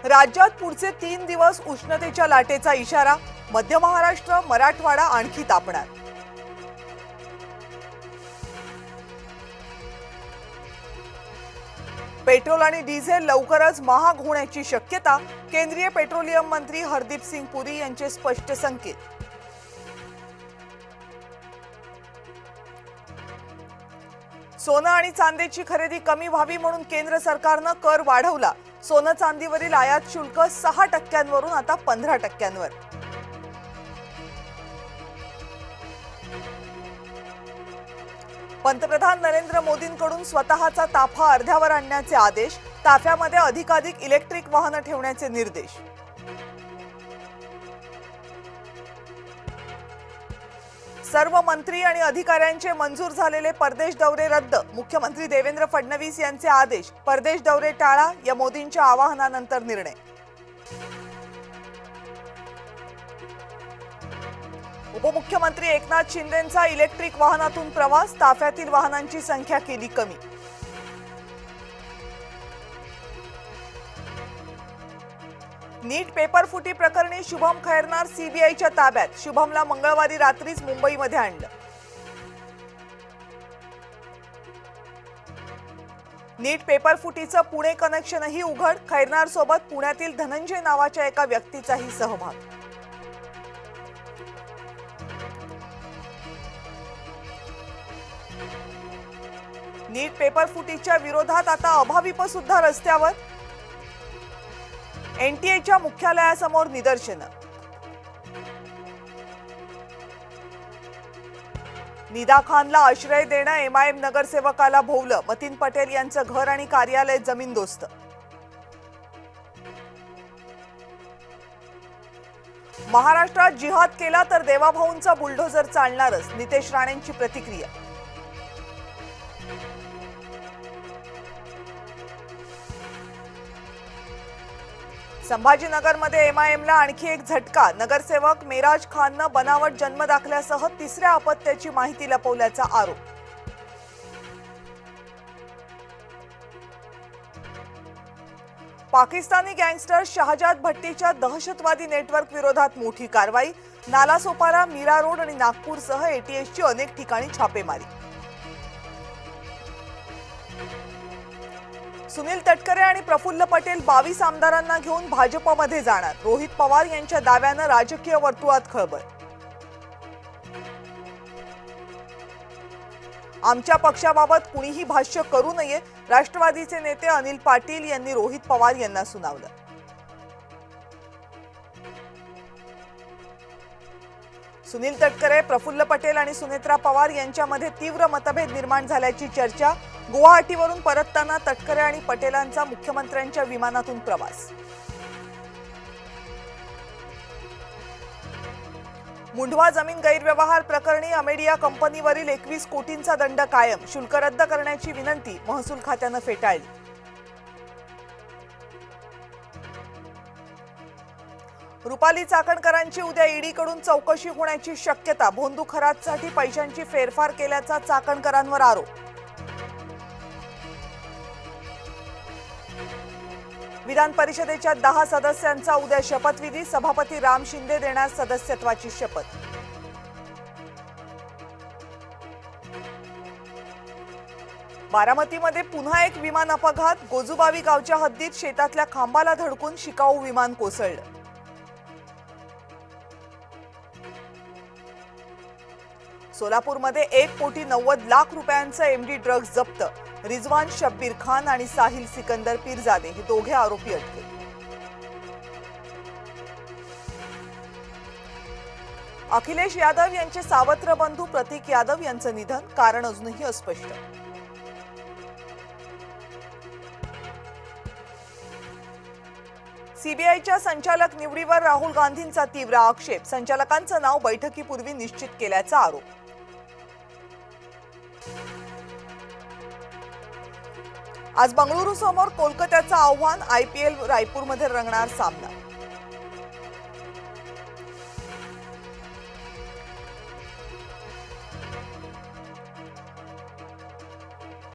राज्यात पुढचे 3 दिवस उष्णतेच्या लाटेचा इशारा. मध्य महाराष्ट्र, मराठवाडा आणखी तापणार. पेट्रोल आणि डिझेल लवकरच महाग होण्याची शक्यता. केंद्रीय पेट्रोलियम मंत्री हरदीप सिंग पुरी यांचे स्पष्ट संकेत. सोनं आणि चांदीची खरेदी कमी व्हावी म्हणून केंद्र सरकारनं कर वाढवला. सोनं चांदीवरील आयात शुल्क 6% आता 15%. पंतप्रधान नरेंद्र मोदींकडून स्वतःचा ताफा अर्ध्यावर आणण्याचे आदेश. ताफ्यामध्ये अधिकाधिक इलेक्ट्रिक वाहनं ठेवण्याचे निर्देश. सर्व मंत्री आणि अधिकाऱ्यांचे मंजूर झालेले परदेश दौरे रद्द. मुख्यमंत्री देवेंद्र फडणवीस यांचे आदेश. परदेश दौरे टाळा, या मोदींच्या आवाहनानंतर निर्णय. उपमुख्यमंत्री एकनाथ शिंदेंचा इलेक्ट्रिक वाहनातून प्रवास. ताफ्यातील वाहनांची संख्या केली कमी. नीट पेपर फुटी प्रकरणी शुभम खैरनार सीबीआयच्या ताब्यात. शुभमला मंगळवारी रात्रीच मुंबईमध्ये आणलं. नीट पेपर फुटीचं पुणे कनेक्शनही उघड. खैरनार सोबत पुण्यातील धनंजय नावाच्या एका व्यक्तीचाही सहभाग. नीट पेपर फुटीच्या विरोधात आता अभाविप सुद्धा रस्त्यावर. एनटीएच्या मुख्यालयासमोर निदर्शनं. निदा खानला आश्रय देणं एमआयएम नगरसेवकाला भोवलं. मतीन पटेल यांचं घर आणि कार्यालय जमीनदोस्त. महाराष्ट्रात जिहाद केला तर देवाभाऊंचा बुलडोझर चालणारच. नितेश राणेंची प्रतिक्रिया. संभाजीनगरमध्ये एमआयएमला आणखी एक झटका. नगरसेवक मेराज खाननं बनावट जन्मदाखल्यासह तिसऱ्या अपत्याची माहिती लपवल्याचा आरोप. पाकिस्तानी गँगस्टर शहजाद भट्टीच्या दहशतवादी नेटवर्क विरोधात मोठी कारवाई. नालासोपारा, मीरा रोड आणि नागपूरसह एटीएसची अनेक ठिकाणी छापेमारी. सुनील तटकरे आणि प्रफुल्ल पटेल 22 आमदारांना घेऊन भाजपमध्ये जाणार. रोहित पवार यांच्या दाव्यानं राजकीय वर्तुळात खळबळ. आमच्या पक्षाबाबत कुणीही भाष्य करू नये, राष्ट्रवादीचे नेते अनिल पाटील यांनी रोहित पवार यांना सुनावलं. सुनील तटकरे, प्रफुल्ल पटेल आणि सुनेत्रा पवार यांच्यामध्ये तीव्र मतभेद निर्माण झाल्याची चर्चा. गुवाहाटीवरून परतताना तटकरे आणि पटेलांचा मुख्यमंत्र्यांच्या विमानातून प्रवास. मुंढवा जमीन गैरव्यवहार प्रकरणी अमेडिया कंपनीवरील 21 कोटींचा दंड कायम. शुल्क रद्द करण्याची विनंती महसूल खात्यानं फेटाळली. रुपाली चाकणकरांची उद्या ईडीकडून चौकशी होण्याची शक्यता. भोंदू खरातसाठी पैशांची फेरफार केल्याचा चाकणकरांवर आरोप. विधान परिषदेच्या 10 सदस्यांचा उद्या शपथविधी. सभापती राम शिंदे देणार सदस्यत्वाची शपथ. बारामतीमध्ये पुन्हा एक विमान अपघात. गोजुबावी गावच्या हद्दीत शेतातल्या खांबाला धडकून शिकाऊ विमान कोसळलं. सोलापूरमध्ये 1,90,00,000 रुपयांचं एमडी ड्रग्ज जप्त. रिजवान शब्बीर खान आणि साहिल सिकंदर पीरजादे हे दोघे आरोपी अटकेत. अखिलेश यादव यांचे सावत्र बंधू प्रतीक यादव यांचं निधन. कारण अजूनही अस्पष्ट. सीबीआयच्या संचालक निवडीवर राहुल गांधींचा तीव्र आक्षेप. संचालकांचं नाव बैठकीपूर्वी निश्चित केल्याचा आरोप. आज बंगळुरू समोर कोलकात्याचं आव्हान. आयपीएल रायपूरमध्ये रंगणार सामना.